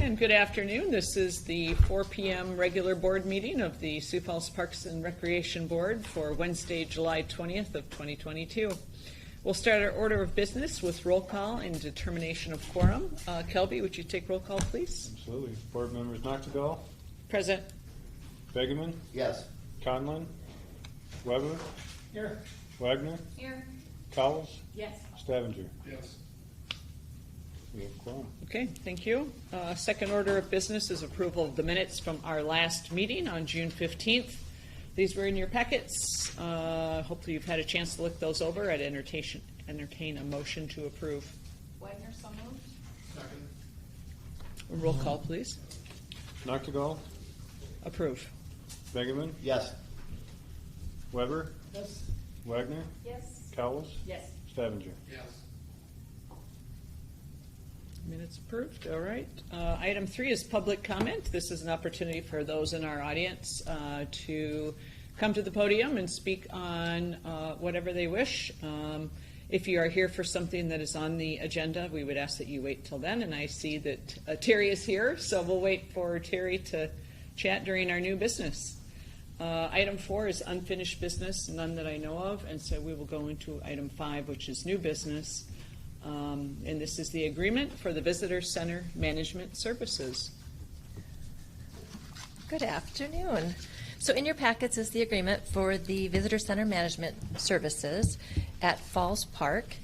And good afternoon. This is the 4 p.m. regular board meeting of the Sioux Falls Parks and Recreation Board for Wednesday, July 20th of 2022. We'll start our order of business with roll call and determination of quorum. Kelby, would you take roll call, please? Absolutely. Board members Noctigal. Present. Begeman. Yes. Conlon. Weber. Here. Wagner. Here. Cowles. Yes. Stavinger. Yes. We have quorum. Okay, thank you. Second order of business is approval of the minutes from our last meeting on June 15th. These were in your packets. Hopefully you've had a chance to look those over. I'd entertain a motion to approve. Wagner, so moved. Second. Roll call, please. Noctigal. Approve. Begeman. Yes. Weber. Yes. Wagner. Yes. Cowles. Yes. Stavinger. Yes. Minutes approved. All right. Item 3 is public comment. This is an opportunity for those in our audience to come to the podium and speak on whatever they wish. If you are here for something that is on the agenda, we would ask that you wait till then. And I see that Terry is here, so we'll wait for Terry to chat during our new business. Item 4 is unfinished business, none that I know of, and so we will go into item 5, which is new business. And this is the agreement for the Visitor Center Management Services. Good afternoon. So in your packets is the agreement for the Visitor Center Management Services at Falls Park.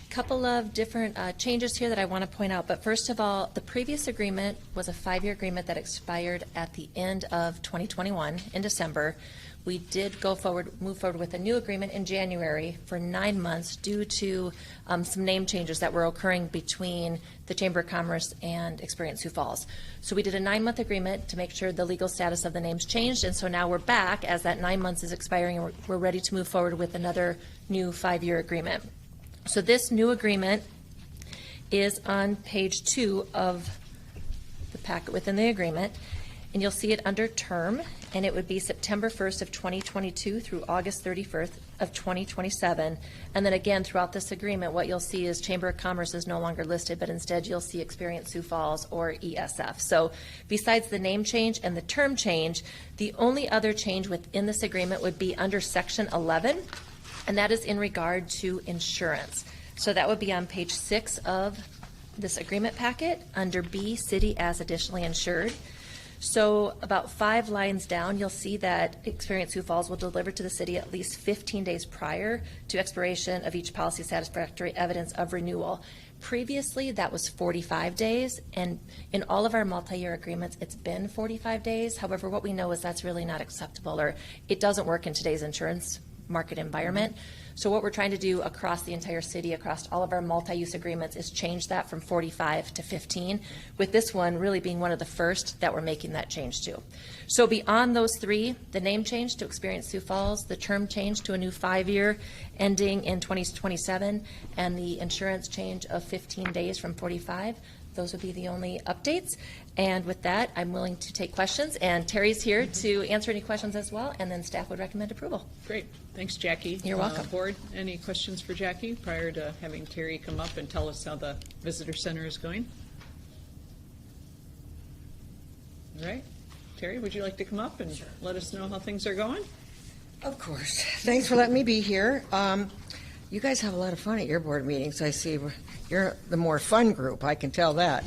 Couple of different changes here that I want to point out. But first of all, the previous agreement was a 5-year agreement that expired at the end of 2021 in December. We did move forward with a new agreement in January for 9 months due to some name changes that were occurring between the Chamber of Commerce and Experience Sioux Falls. So we did a 9-month agreement to make sure the legal status of the names changed, and so now we're back as that 9 months is expiring, and we're ready to move forward with another new 5-year agreement. So this new agreement is on page 2 of the packet within the agreement, and you'll see it under term, and it would be September 1st of 2022 through August 31st of 2027. And then again, throughout this agreement, what you'll see is Chamber of Commerce is no longer listed, but instead you'll see Experience Sioux Falls or ESF. So besides the name change and the term change, the only other change within this agreement would be under section 11, and that is in regard to insurance. So that would be on page 6 of this agreement packet under B, City as Additionally Insured. So about 5 lines down, you'll see that Experience Sioux Falls will deliver to the city at least 15 days prior to expiration of each policy satisfactory evidence of renewal. Previously, that was 45 days, and in all of our multi-year agreements, it's been 45 days. However, what we know is that's really not acceptable, or it doesn't work in today's insurance market environment. So what we're trying to do across the entire city, across all of our multi-use agreements, is change that from 45 to 15, with this one really being one of the first that we're making that change to. So beyond those 3, the name change to Experience Sioux Falls, the term change to a new 5-year ending in 2027, and the insurance change of 15 days from 45, those would be the only updates. And with that, I'm willing to take questions, and Terry's here to answer any questions as well, and then staff would recommend approval. Great. Thanks, Jackie. You're welcome. Board, any questions for Jackie prior to having Terry come up and tell us how the visitor center is going? All right. Terry, would you like to come up and let us know how things are going? Of course. Thanks for letting me be here. You guys have a lot of fun at your board meetings. I see you're the more fun group. I can tell that.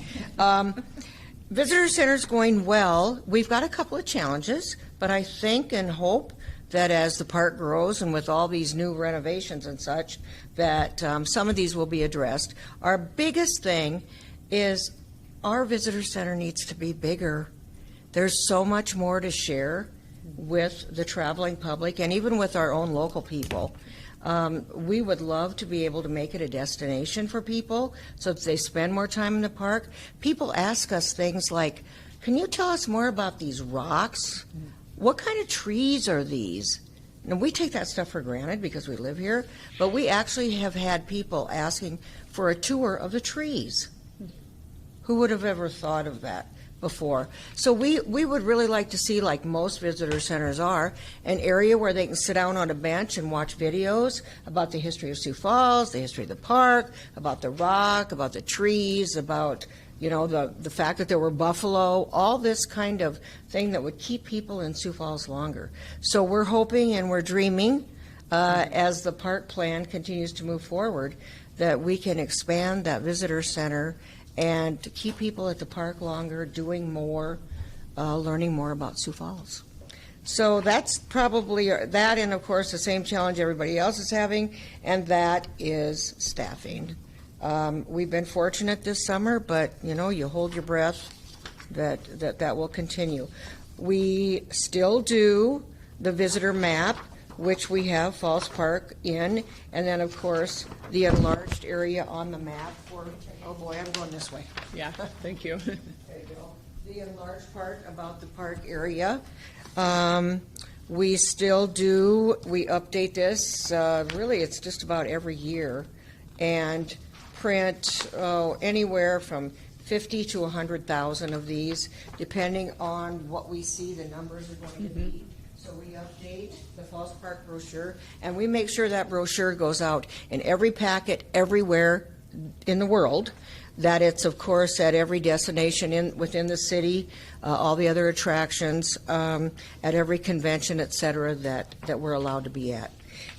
Visitor Center's going well. We've got a couple of challenges, but I think and hope that as the park grows and with all these new renovations and such, that some of these will be addressed. Our biggest thing is our visitor center needs to be bigger. There's so much more to share with the traveling public and even with our own local people. We would love to be able to make it a destination for people so that they spend more time in the park. People ask us things like, can you tell us more about these rocks? What kind of trees are these? And we take that stuff for granted because we live here, but we actually have had people asking for a tour of the trees. Who would have ever thought of that before? So we would really like to see, like most visitor centers are, an area where they can sit down on a bench and watch videos about the history of Sioux Falls, the history of the park, about the rock, about the trees, about You know, the fact that there were buffalo, all this kind of thing that would keep people in Sioux Falls longer. So we're hoping and we're dreaming, as the park plan continues to move forward, that we can expand that visitor center and to keep people at the park longer, doing more, learning more about Sioux Falls. So that's probably that, and of course the same challenge everybody else is having, and that is staffing. We've been fortunate this summer, but you know, you hold your breath that will continue. We still do the visitor map, which we have Falls Park in, and then of course the enlarged area on the map for, oh boy, I'm going this way. Yeah, thank you. There you go. The enlarged part about the park area. We still do, we update this, really it's just about every year, and print anywhere from 50 to 100,000 of these, depending on what we see the numbers are going to be. So we update the Falls Park brochure, and we make sure that brochure goes out in every packet everywhere in the world, that it's, of course, at every destination within the city, all the other attractions, at every convention, et cetera, that we're allowed to be at.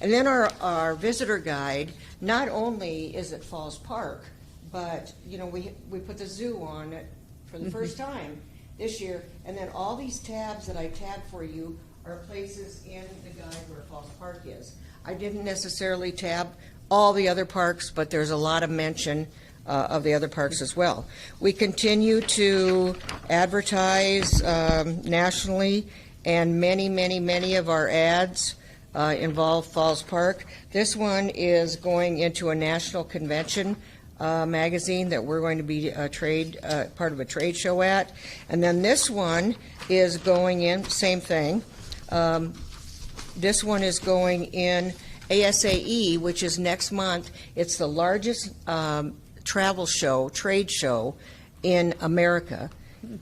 And then our visitor guide, not only is it Falls Park, but, you know, we put the zoo on it for the first time this year, and then all these tabs that I tabbed for you are places in the guide where Falls Park is. I didn't necessarily tab all the other parks, but there's a lot of mention of the other parks as well. We continue to advertise nationally, and many of our ads involve Falls Park. This one is going into a national convention magazine that we're going to be part of a trade show at. And then this one is going in, same thing. This one is going in ASAE, which is next month. It's the largest travel show, trade show in America,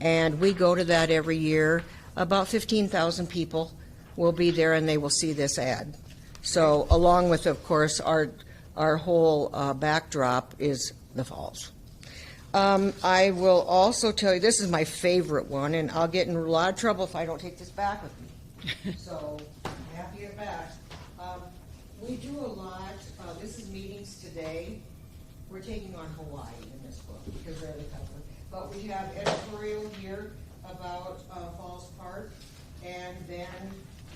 and we go to that every year. About 15,000 people will be there, and they will see this ad. So along with, of course, our whole backdrop is the falls. I will also tell you, this is my favorite one, and I'll get in a lot of trouble if I don't take this back with me. So I'm happy to back. We do a lot, this is meetings today. We're taking on Hawaii in this book because they're the cover. But we have editorial here about Falls Park, and then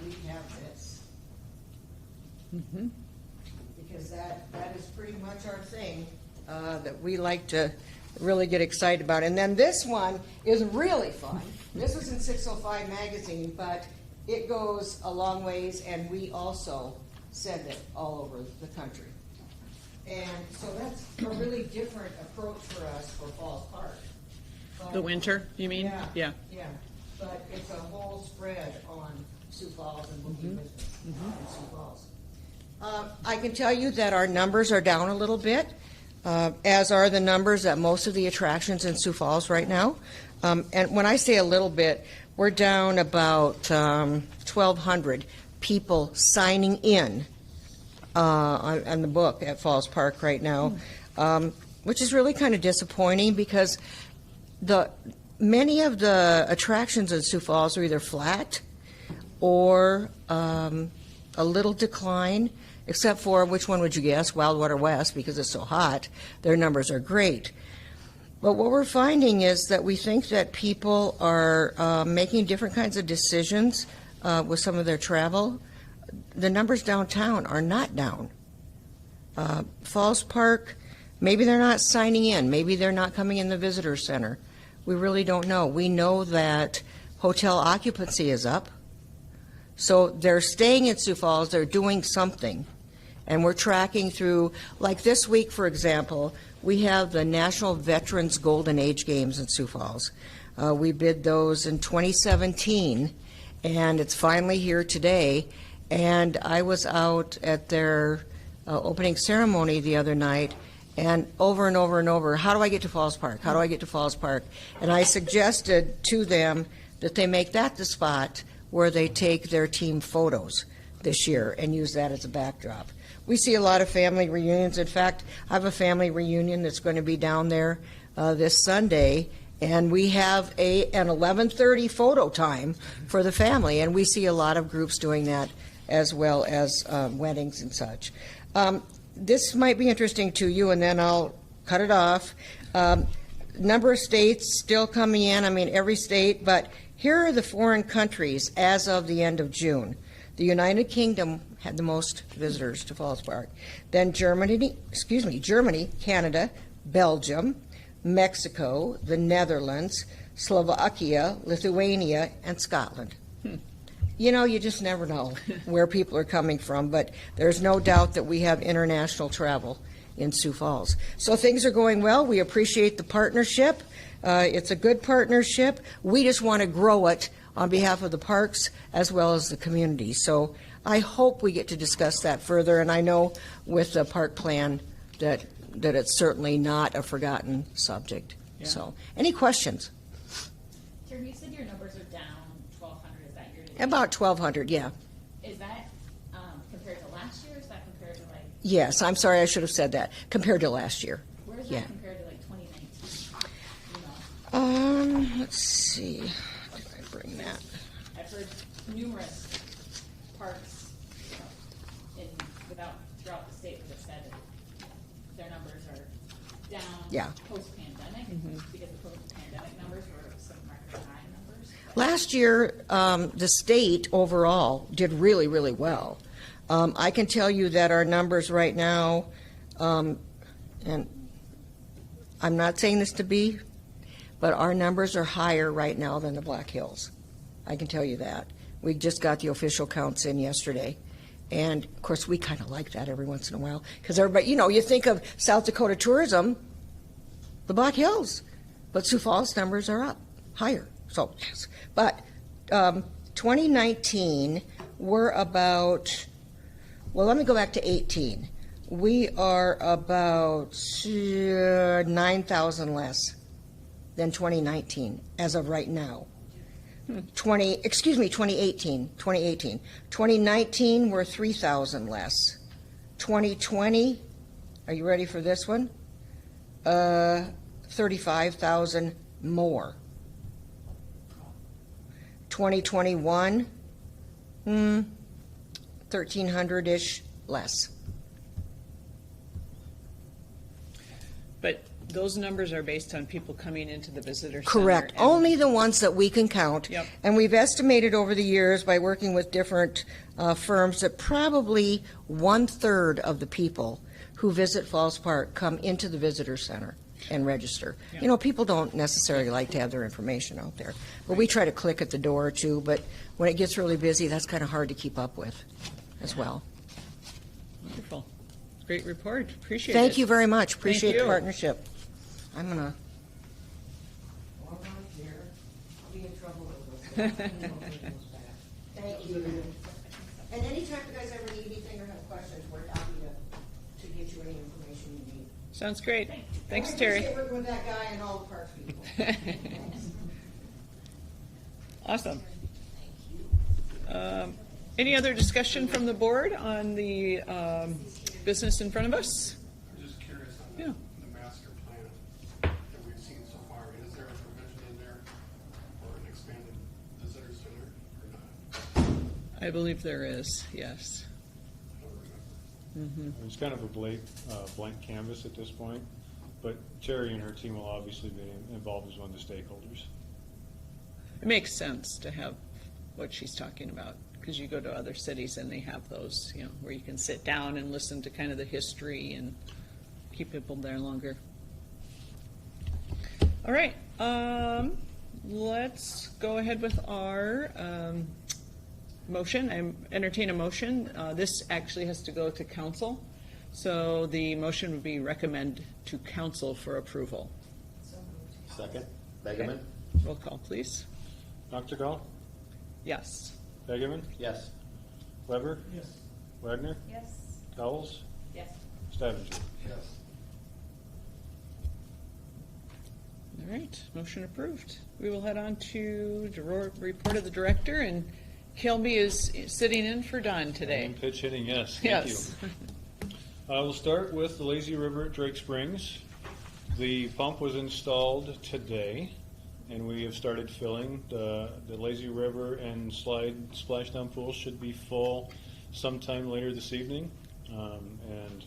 we have this. Because that is pretty much our thing that we like to really get excited about. And then this one is really fun. This was in 605 magazine, but it goes a long ways, and we also send it all over the country. And so that's a really different approach for us for Falls Park. But, The winter, you mean? Yeah. But it's a whole spread on Sioux Falls and booking business in Sioux Falls. I can tell you that our numbers are down a little bit, as are the numbers at most of the attractions in Sioux Falls right now. And when I say a little bit, we're down about 1,200 people signing in on the book at Falls Park right now, which is really kind of disappointing because many of the attractions in Sioux Falls are either flat or a little decline, except for, which one would you guess? Wild Water West, because it's so hot. Their numbers are great. But what we're finding is that we think that people are making different kinds of decisions with some of their travel. The numbers downtown are not down. Falls Park, maybe they're not signing in. Maybe they're not coming in the visitor center. We really don't know. We know that hotel occupancy is up. So they're staying in Sioux Falls. They're doing something. And we're tracking through, like this week, for example, we have the National Veterans Golden Age Games in Sioux Falls. We bid those in 2017, and it's finally here today. And I was out at their opening ceremony the other night, and over, how do I get to Falls Park? How do I get to Falls Park? And I suggested to them that they make that the spot where they take their team photos this year and use that as a backdrop. We see a lot of family reunions. In fact, I have a family reunion that's going to be down there this Sunday, and we have an 11:30 photo time for the family, and we see a lot of groups doing that as well as weddings and such. This might be interesting to you, and then I'll cut it off. Number of states still coming in, I mean, every state, but here are the foreign countries as of the end of June. The United Kingdom had the most visitors to Falls Park. Then Germany, Canada, Belgium, Mexico, the Netherlands, Slovakia, Lithuania, and Scotland. You know, you just never know where people are coming from, but there's no doubt that we have international travel in Sioux Falls. So things are going well. We appreciate the partnership. It's a good partnership. We just want to grow it on behalf of the parks as well as the community. So I hope we get to discuss that further, and I know with the park plan that it's certainly not a forgotten subject. Yeah. So, any questions? Terry, you said your numbers are down 1,200. Is that year to date? About 1,200, yeah. Is that compared to last year? Or is that compared to like? Yes, I'm sorry, I should have said that. Compared to last year. Where is Yeah. that compared to like 2019? You know, Let's see. Did I bring that? I've heard numerous parks, throughout the state that have said that their numbers are down. Yeah. Post-pandemic, because the post-pandemic numbers were some record high numbers. Last year, the state overall did really, really well. I can tell you that our numbers right now, and I'm not saying this to be, but our numbers are higher right now than the Black Hills. I can tell you that. We just got the official counts in yesterday. And, of course, we kind of like that every once in a while. Because everybody, you think of South Dakota tourism, the Black Hills. But Sioux Falls numbers are up, higher. So, yes. But 2019, we're about, well, let me go back to 18. We are about 9,000 less than 2019 as of right now. 2018. 2019, we're 3,000 less. 2020, are you ready for this one? 35,000 more. 2021, 1,300-ish less. But those numbers are based on people coming into the visitor center. Correct. and- Only the ones that we can count. Yep. And we've estimated over the years by working with different firms that probably 1/3 of the people who visit Falls Park come into the visitor center and register. Yeah. People don't necessarily like to have their information out there. But we try to click at the door or two, but when it gets really busy, that's kind of hard to keep up with as well. Wonderful. Great report. Appreciate it. Thank you very much. Appreciate the you. partnership. I'm going to. I'll be in trouble with this. Thank you. And anytime you guys ever need anything or have questions, we're happy to get you any information you need. Sounds great. Thanks, I Terry. appreciate working with that guy and all the parks people. Awesome. Any other discussion from the board on the business in front of us? I'm just curious on Yeah. the master plan that we've seen so far. Is there a provision in there for an expanded visitor center or not? I believe there is, yes. I don't remember. It's kind of a blank canvas at this point, but Terry and her team will obviously be involved as one of the stakeholders. It makes sense to have what she's talking about, because you go to other cities and they have those, where you can sit down and listen to kind of the history and keep people there longer. All right, let's go ahead with our motion. I entertain a motion. This actually has to go to council, so the motion would be recommend to council for approval. Second. Begeman? Roll call, please. Noctegal? Yes. Begeman? Yes. Weber? Yes. Wagner? Yes. Dowles? Yes. Stavinger? Yes. All right, motion approved. We will head on to the report of the director, and Kilby is sitting in for Don today. And pitch hitting, yes. Thank Yes. you. We'll start with the lazy river at Drake Springs. The pump was installed today, and we have started filling. The Lazy River and splashdown pools should be full sometime later this evening. And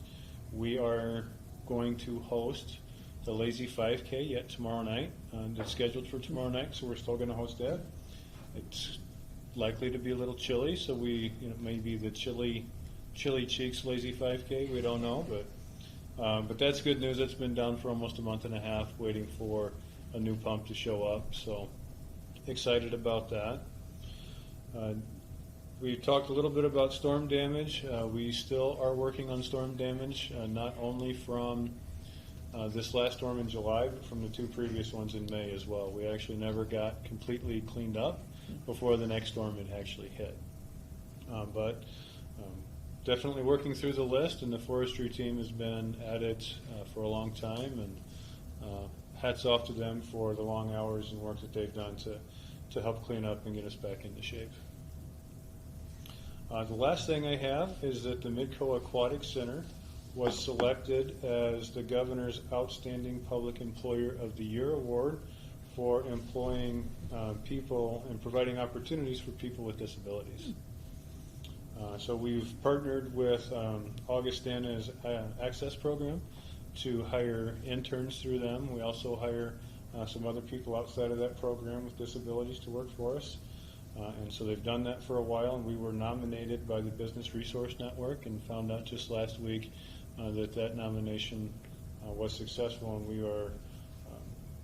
we are going to host the Lazy 5K yet tomorrow night. It's scheduled for tomorrow night, so we're still going to host that. It's likely to be a little chilly, so maybe the chilly cheeks Lazy 5K. We don't know, but that's good news. It's been down for almost a month and a half, waiting for a new pump to show up. So excited about that. We talked a little bit about storm damage. We still are working on storm damage, not only from this last storm in July, but from the two previous ones in May as well. We actually never got completely cleaned up before the next storm had actually hit. But definitely working through the list, and the forestry team has been at it for a long time, and hats off to them for the long hours and work that they've done to help clean up and get us back into shape. The last thing I have is that the Midco Aquatic Center was selected as the Governor's Outstanding Public Employer of the Year award for employing people and providing opportunities for people with disabilities. So we've partnered with Augustana's Access Program to hire interns through them. We also hire some other people outside of that program with disabilities to work for us. And so they've done that for a while, and we were nominated by the Business Resource Network and found out just last week that nomination was successful, and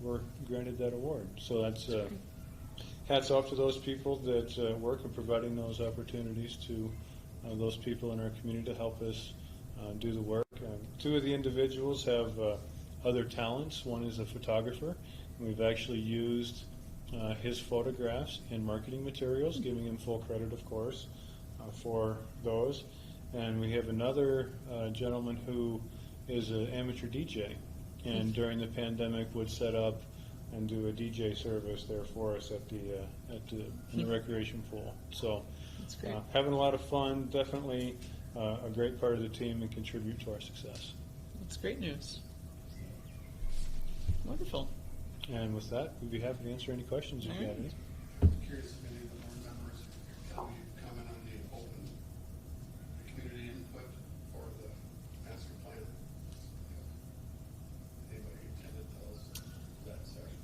we're granted that award. So that's hats off to those people that work in providing those opportunities to those people in our community to help us do the work. Two of the individuals have other talents. One is a photographer, and we've actually used his photographs in marketing materials, giving him full credit, of course, for those. And we have another gentleman who is an amateur DJ, and during the pandemic would set up and do a DJ service there for us in the recreation pool. So That's great. Having a lot of fun, definitely a great part of the team and contribute to our success. That's great news. Wonderful. And with that, we'd be happy to answer any questions if you have any. I'm curious if any of the board members can comment on the open community input for the master plan. Anybody attended that session?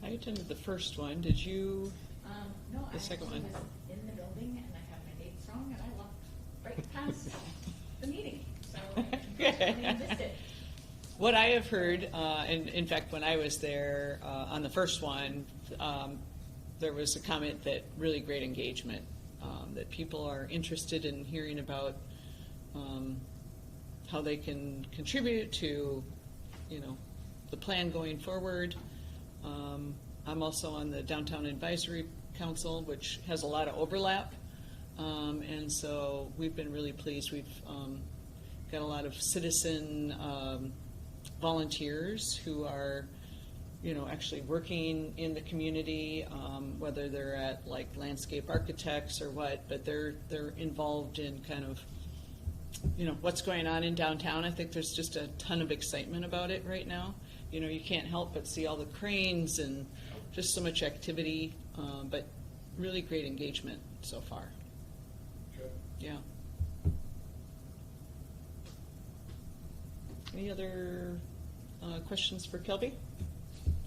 I attended the first one. Did you? No, I The second actually one. was in the building and I had my dates wrong and I left right past the meeting. So I missed it. What I have heard, and in fact, when I was there on the first one, there was a comment that really great engagement, that people are interested in hearing about how they can contribute to, the plan going forward. I'm also on the Downtown Advisory Council, which has a lot of overlap, and so we've been really pleased. We've got a lot of citizen volunteers who are, actually working in the community, whether they're at like landscape architects or what, but they're involved in kind of, what's going on in downtown. I think there's just a ton of excitement about it right now. You can't help but see all the cranes and just so much activity, but really great engagement so far. Good. Yeah. Any other questions for Kelby?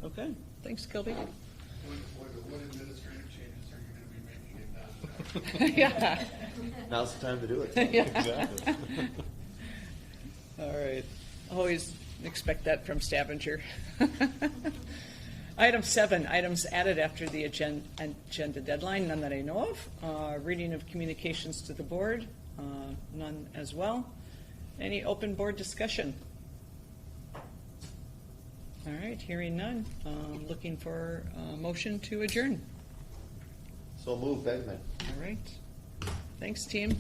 Okay, thanks, Kelby. What administrative changes are you going to be making in downtown? Yeah. Now's the time to do it. Yeah. Exactly. All right. Always expect that from Stavanger. Item 7, items added after the agenda deadline, none that I know of. Reading of communications to the board, none as well. Any open board discussion? All right, hearing none. Looking for a motion to adjourn. So move, Beckman. All right. Thanks, team.